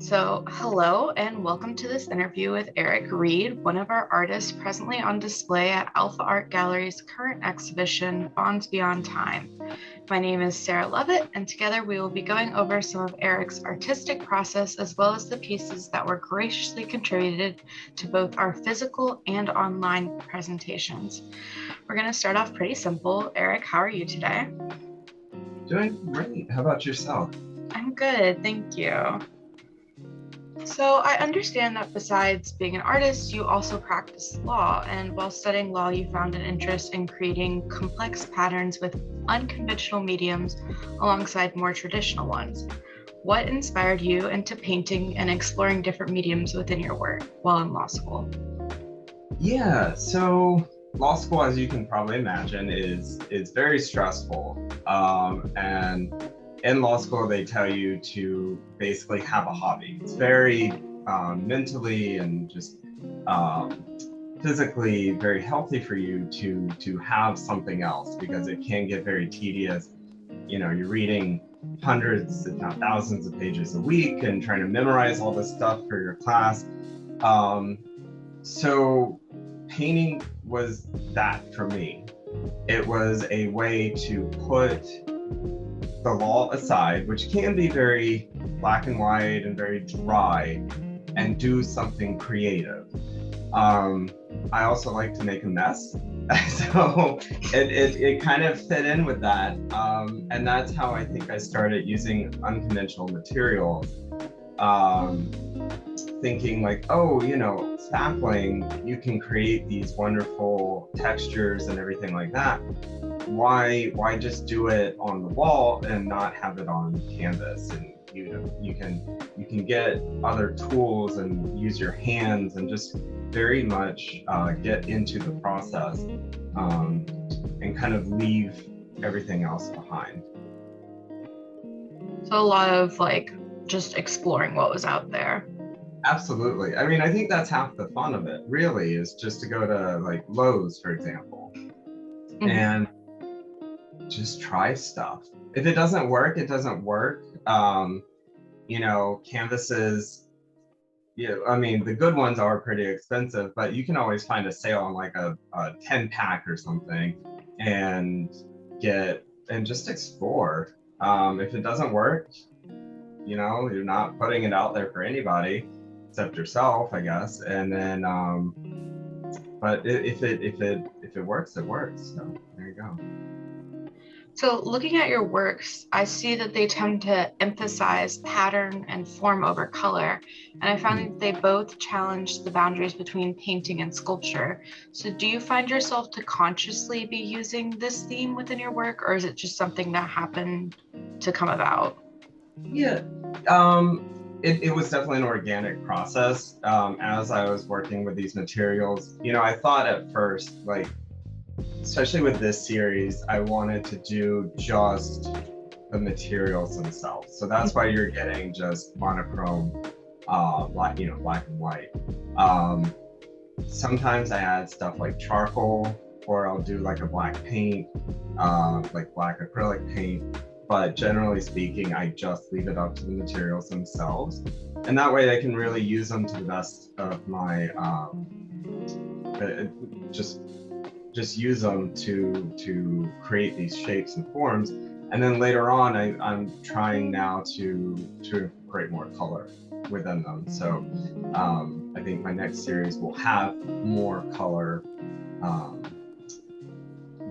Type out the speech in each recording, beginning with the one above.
So, hello and welcome to this interview with Reid, one of our artists presently on display at Alpha Art Gallery's current exhibition, Bonds Beyond Time. My name is Sarah Lovett, and together we will be going over some of Eric's artistic process as well as the pieces that were graciously contributed to both our physical and online presentations. We're going to start off pretty simple. Eric, how are you today? Doing great. How about yourself? I'm good, thank you. So I understand that besides being an artist, you also practice law. And while studying law, you found an interest in creating complex patterns with unconventional mediums alongside more traditional ones. What inspired you into painting and exploring different mediums within your work while in law school? Yeah, so law school, as you can probably imagine, is very stressful. And in law school, they tell you to basically have a hobby. It's very mentally and just physically very healthy for you to have something else, because it can get very tedious. You know, you're reading hundreds, if not thousands of pages a week and trying to memorize all this stuff for your class. So painting was that for me. It was a way to put the law aside, which can be very black and white and very dry, and do something creative. I also like to make a mess, so it kind of fit in with that, and that's how I think I started using unconventional materials, thinking like, oh, you know, spackling, you can create these wonderful textures and everything like that. Why just do it on the wall and not have it on canvas? And you can get other tools and use your hands and just very much get into the process, and kind of leave everything else behind. So a lot of like just exploring what was out there. Absolutely. I mean, I think that's half the fun of it, really, is just to go to like Lowe's, for example, and just try stuff. If it doesn't work, it doesn't work. You know, canvases, I mean, the good ones are pretty expensive, but you can always find a sale on like a 10 pack or something and just explore. If it doesn't work, you know, you're not putting it out there for anybody except yourself, I guess. And then, but if it works, it works. So there you go. So looking at your works, I see that they tend to emphasize pattern and form over color. And I found that they both challenge the boundaries between painting and sculpture. So do you find yourself to consciously be using this theme within your work, or is it just something that happened to come about? Yeah, it was definitely an organic process. As I was working with these materials, you know, I thought at first, like, especially with this series, I wanted to do just the materials themselves. So that's why you're getting just monochrome, black and white. Sometimes I add stuff like charcoal, or I'll do like a black paint, like black acrylic paint. But generally speaking, I just leave it up to the materials themselves. And that way I can really use them to the best of my, just use them to create these shapes and forms. And then later on, I'm trying now to incorporate more color within them. So I think my next series will have more color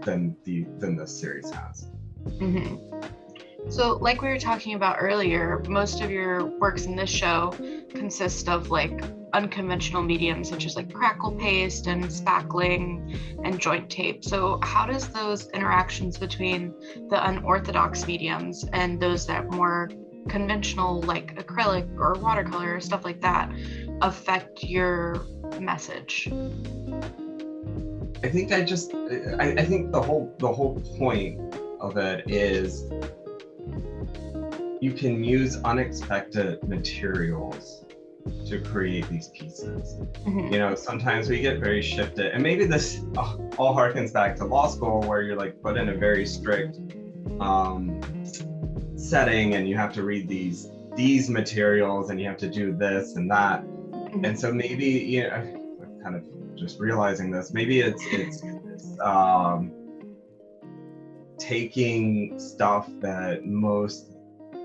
than this series has. Mm-hmm. So like we were talking about earlier, most of your works in this show consist of like unconventional mediums such as like crackle paste and spackling and joint tape. So how does those interactions between the unorthodox mediums and those that more conventional like acrylic or watercolor or stuff like that affect your message? I think I think the whole point of it is you can use unexpected materials to create these pieces. Mm-hmm. You know, sometimes we get very shifted, and maybe this all harkens back to law school, where you're like put in a very strict setting and you have to read these these materials and you have to do this and that. And so maybe, you know, I'm kind of just realizing this, maybe it's taking stuff that most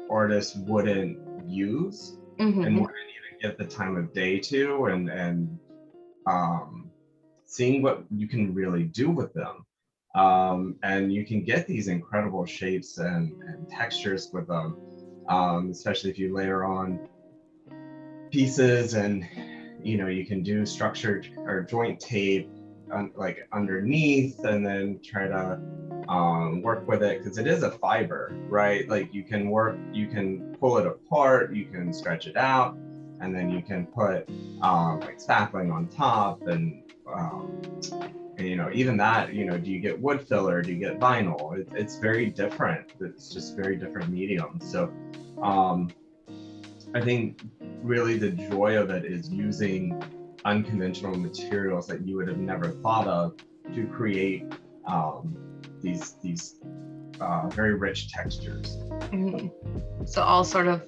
artists wouldn't use and wouldn't even give the time of day to, and seeing what you can really do with them. And you can get these incredible shapes and textures with them, especially if you layer on pieces, and you know, you can do structured or joint tape like underneath, and then try to work with it, because it is a fiber, right? Like you can pull it apart, you can stretch it out, and then you can put like spackling on top, and you know, even that, you know, do you get wood filler, do you get vinyl? It's very different. It's just very different mediums. So I think really the joy of it is using unconventional materials that you would have never thought of to create these very rich textures. So all sort of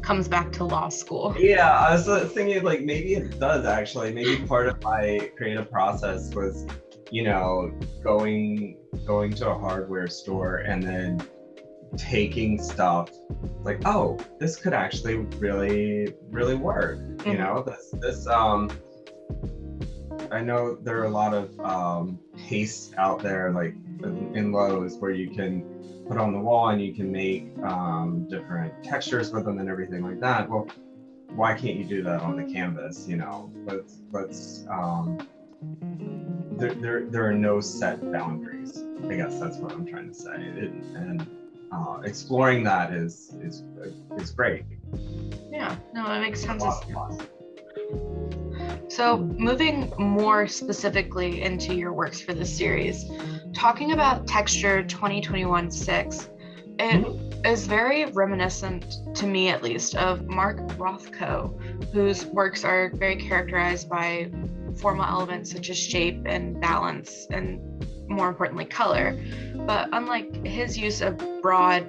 comes back to law school. Yeah, I was thinking like maybe it does actually. Maybe part of my creative process was, you know, going to a hardware store and then taking stuff like, oh, this could actually really work. You know, this I know there are a lot of pastes out there, like in Lowe's, where you can put on the wall and you can make different textures with them and everything like that. Well, why can't you do that on the canvas? You know, let's there are no set boundaries. I guess that's what I'm trying to say. And exploring that is great. Yeah, no, that makes sense. So moving more specifically into your works for this series, talking about Texture 2021-6, it is very reminiscent, to me at least, of Mark Rothko, whose works are very characterized by formal elements such as shape and balance, and more importantly, color. But unlike his use of broad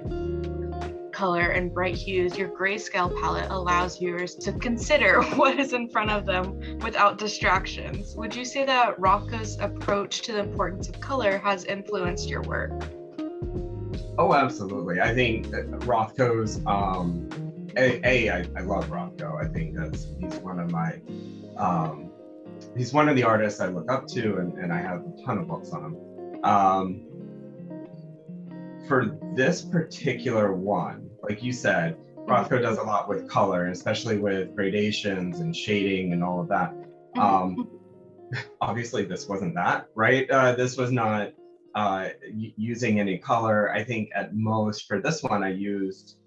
color and bright hues, your grayscale palette allows viewers to consider what is in front of them without distractions. Would you say that Rothko's approach to the importance of color has influenced your work? Oh, absolutely. I think that Rothko's, I love Rothko. I think he's one of my, he's one of the artists I look up to, and I have a ton of books on him. For this particular one, like you said, Rothko does a lot with color, especially with gradations and shading and all of that. Obviously, this wasn't that, right? This was not using any color. I think at most for this one, I used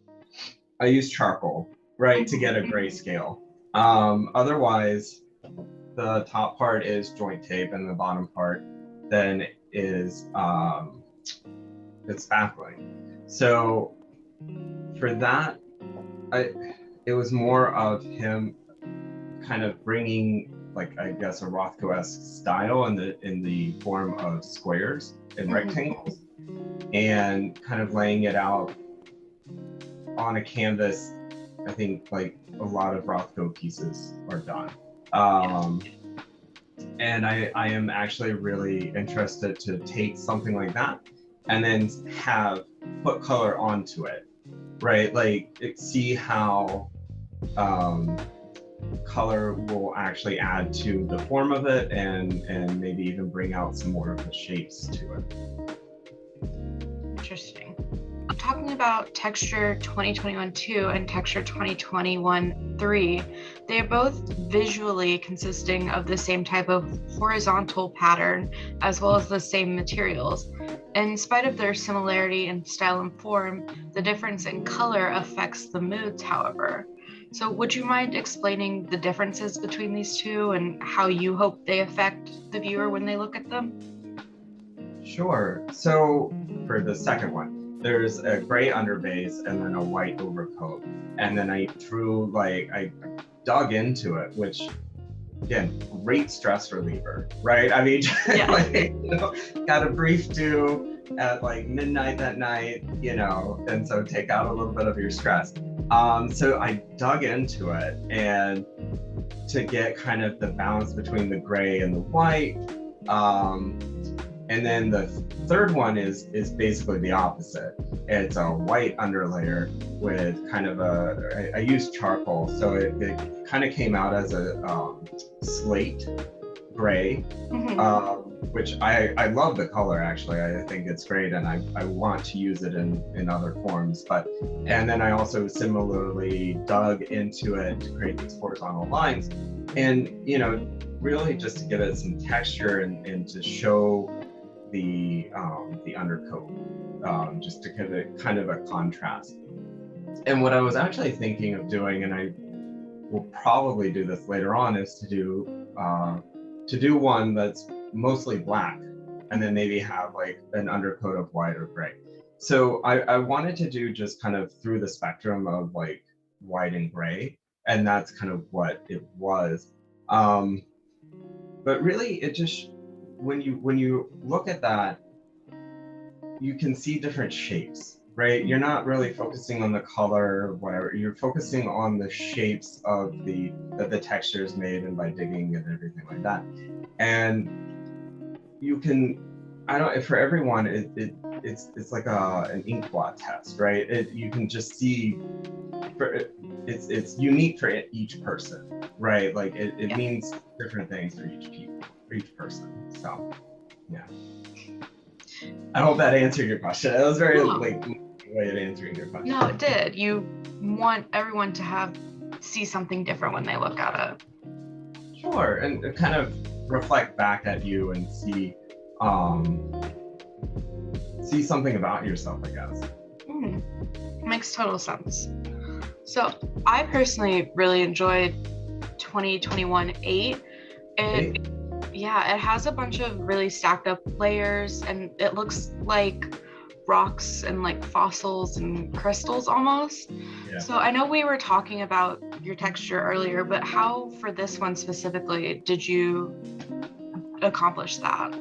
charcoal, right, to get a grayscale. Otherwise, the top part is joint tape, and the bottom part then is it's spackling. So for that, it was more of him kind of bringing, like, I guess, a Rothko-esque style in the form of squares and rectangles, and kind of laying it out on a canvas. I think like a lot of Rothko pieces are done. And I am actually really interested to take something like that and then put color onto it, right? Like see how color will actually add to the form of it, and maybe even bring out some more of the shapes to it. Interesting. Talking about Texture 2021-2 and Texture 2021-3, they are both visually consisting of the same type of horizontal pattern as well as the same materials. In spite of their similarity in style and form, the difference in color affects the moods, however. So would you mind explaining the differences between these two and how you hope they affect the viewer when they look at them? Sure. So for the second one, there's a gray underbase and then a white overcoat. And then I dug into it, which, again, great stress reliever, right? I mean, Yeah. like, got a brief due, at like midnight that night, and so take out a little bit of your stress. So I dug into it, and to get kind of the balance between the gray and the white. And then the third one is basically the opposite. It's a white underlayer with kind of I used charcoal, so it kind of came out as a slate gray, which I love the color, actually. I think it's great, and I want to use it in other forms. And then I also similarly dug into it to create these horizontal lines, and really just to give it some texture and to show the undercoat, just to give it kind of a contrast. And what I was actually thinking of doing, and I will probably do this later on, is to do one that's mostly black, and then maybe have like an undercoat of white or gray. So I wanted to do just kind of through the spectrum of like white and gray, and that's kind of what it was. But really, it just, when you look at that, you can see different shapes, right? You're not really focusing on the color or whatever. You're focusing on the shapes of that the texture is made, and by digging and everything like that. And you can, for everyone, it's like an ink blot test, right? You can just see, it's unique for each person, right? Like it means different things for each person. So yeah, I hope that answered your question. It was very way of answering your question. No, it did. You want everyone to see something different when they look at it. Sure, and kind of reflect back at you and see something about yourself, I guess. Makes total sense. So I personally really enjoyed 2021-8. It has a bunch of really stacked up layers, and it looks like rocks and like fossils and crystals almost. Yeah. So I know we were talking about your texture earlier, but how, for this one specifically, did you accomplish that?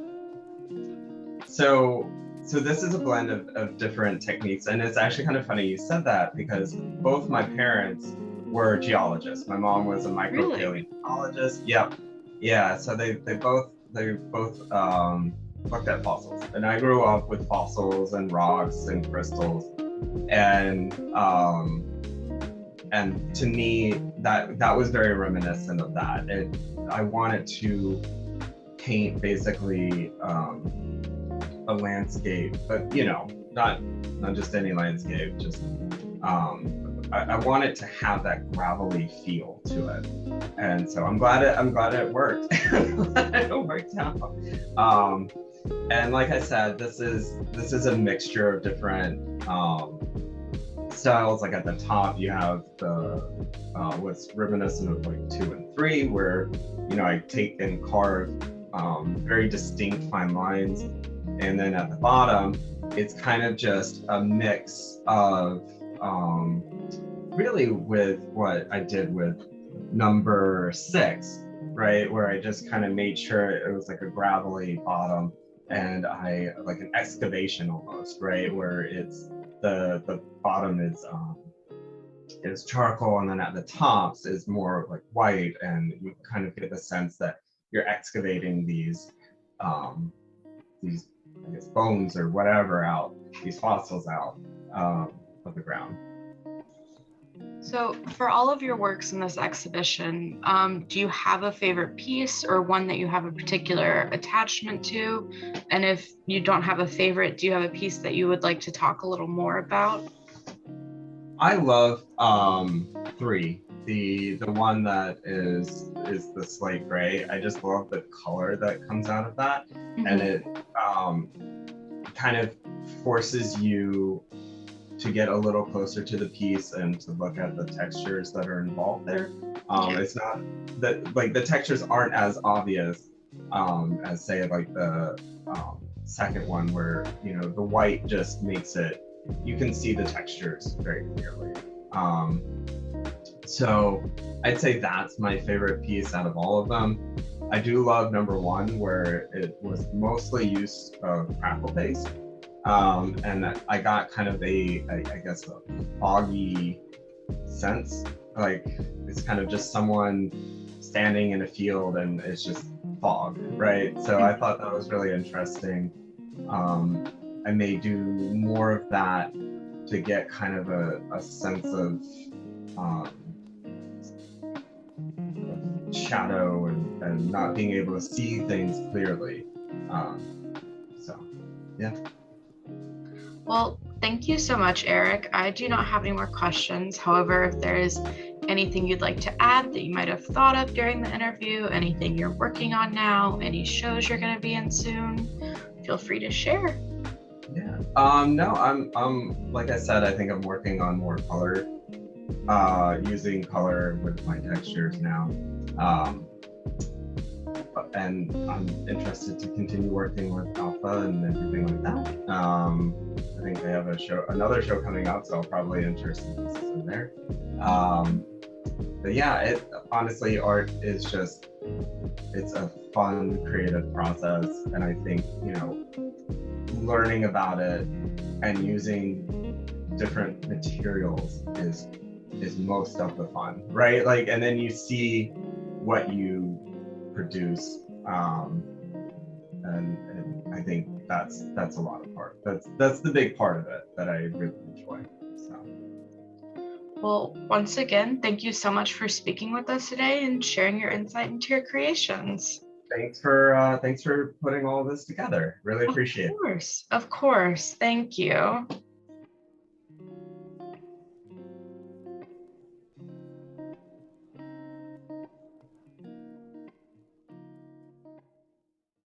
So this is a blend of different techniques, and it's actually kind of funny you said that, because both my parents were geologists. My mom was a micropaleontologist. Yep. Yeah. So they both looked at fossils, and I grew up with fossils and rocks and crystals, and to me that was very reminiscent of that. I wanted to paint basically a landscape, but not just any landscape, just I wanted to have that gravelly feel to it, and so I'm glad it worked. It worked out. And like I said, this is a mixture of different styles. Like at the top, you have the what's reminiscent of like 2 and 3, where I take and carve very distinct fine lines, and then at the bottom, it's kind of just a mix of really with what I did with number 6, right, where I just kind of made sure it was like a gravelly bottom, and I like an excavation almost, right, where it's the bottom is charcoal, and then at the tops is more like white, and you kind of get the sense that you're excavating these I guess bones or whatever out, these fossils out of the ground. So for all of your works in this exhibition, do you have a favorite piece, or one that you have a particular attachment to? And if you don't have a favorite, do you have a piece that you would like to talk a little more about? I love 3, the one that is the slate gray. I just love the color that comes out of that, and it kind of forces you to get a little closer to the piece and to look at the textures that are involved there. It's not that like the textures aren't as obvious as say like the second one, where the white just makes it, you can see the textures very clearly. So I'd say that's my favorite piece out of all of them. I do love number 1, where it was mostly use of crackle paste. And I got kind of I guess a foggy sense, like it's kind of just someone standing in a field and it's just fog, right? So I thought that was really interesting. I may do more of that to get kind of a sense of shadow and not being able to see things clearly. So, yeah. Well, thank you so much, Eric. I do not have any more questions. However, if there is anything you'd like to add that you might have thought of during the interview, anything you're working on now, any shows you're going to be in soon, feel free to share. Yeah. No, I'm like I said, I think I'm working on more color, using color with my textures now. And I'm interested to continue working with Alpha and everything like that. I think they have another show coming up, so I'll probably insert some pieces in there. But yeah, honestly, art is just, it's a fun, creative process. And I think, learning about it and using different materials is most of the fun, right? Like, and then you see what you produce, and I think that's a lot of part. That's the big part of it that I really enjoy. So. Well, once again, thank you so much for speaking with us today and sharing your insight into your creations. Thanks for putting all this together. Really appreciate it. Of course. Thank you.